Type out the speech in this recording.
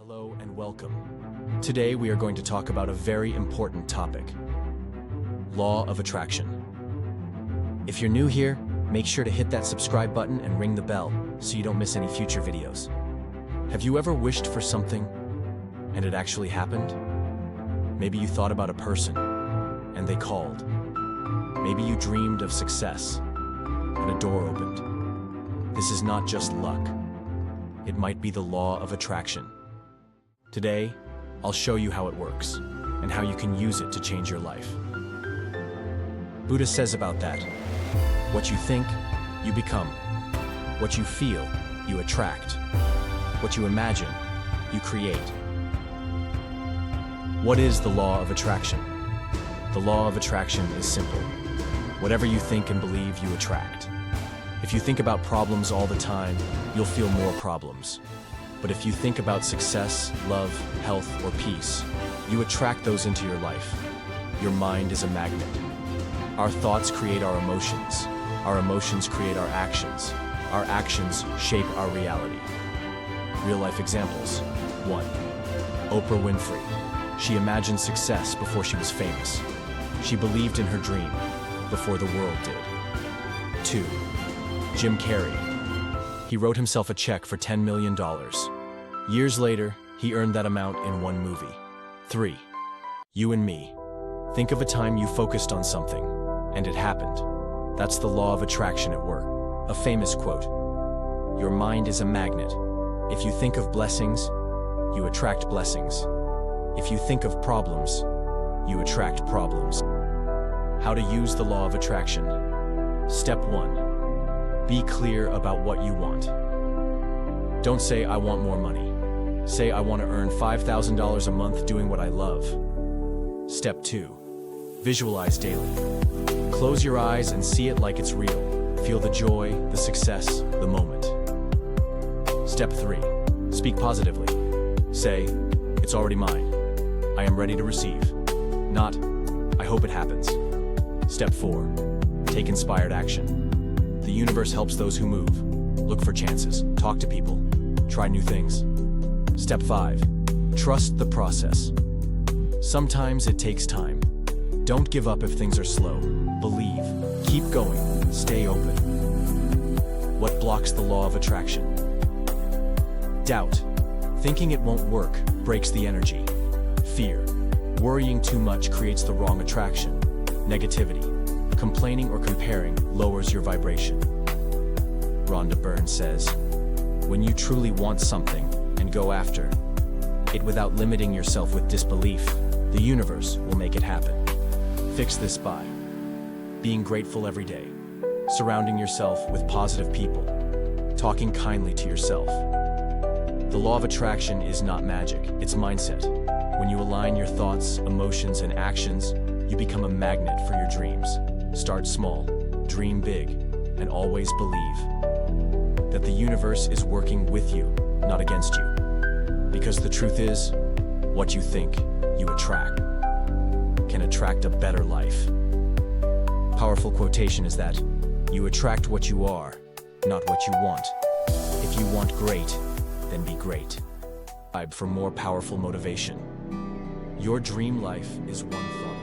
Hello and welcome. Today we are going to talk about a very important topic: Law of Attraction. If you're new here, make sure to hit that subscribe button and ring the bell so you don't miss any future videos. Have you ever wished for something and it actually happened? Maybe you thought about a person and they called. Maybe you dreamed of success and a door opened. This is not just luck. It might be the law of attraction. Today, I'll show you how it works and how you can use it to change your life. Buddha says about that, what you think, you become. What you feel, you attract. What you imagine, you create. What is the law of attraction? The law of attraction is simple. Whatever you think and believe, you attract. If you think about problems all the time, you'll feel more problems. But if you think about success, love, health, or peace, you attract those into your life. Your mind is a magnet. Our thoughts create our emotions. Our emotions create our actions. Our actions shape our reality. Real-life examples. 1. Oprah Winfrey. She imagined success before she was famous. She believed in her dream before the world did. 2. Jim Carrey. He wrote himself a check for $10 million. Years later, he earned that amount in one movie. 3. You and me. Think of a time you focused on something, and it happened. That's the law of attraction at work. A famous quote. Your mind is a magnet. If you think of blessings, you attract blessings. If you think of problems, you attract problems. How to use the law of attraction. Step 1. Be clear about what you want. Don't say, I want more money. Say, I want to earn $5,000 a month doing what I love. Step 2. Visualize daily. Close your eyes and see it like it's real. Feel the joy, the success, the moment. Step 3. Speak positively. Say, it's already mine. I am ready to receive. Not, I hope it happens. Step 4. Take inspired action. The universe helps those who move. Look for chances. Talk to people. Try new things. Step 5. Trust the process. Sometimes it takes time. Don't give up if things are slow. Believe. Keep going. Stay open. What blocks the law of attraction? Doubt. Thinking it won't work breaks the energy. Fear. Worrying too much creates the wrong attraction. Negativity. Complaining or comparing lowers your vibration. Rhonda Byrne says, when you truly want something and go after it without limiting yourself with disbelief, the universe will make it happen. Fix this by being grateful every day, surrounding yourself with positive people, talking kindly to yourself. The law of attraction is not magic, it's mindset. When you align your thoughts, emotions, and actions, you become a magnet for your dreams. Start small, dream big, and always believe that the universe is working with you, not against you. Because the truth is, what you think, you attract, can attract a better life. Powerful quotation is that, you attract what you are, not what you want. If you want great, then be great. Subscribe for more powerful motivation. Your dream life is one thought.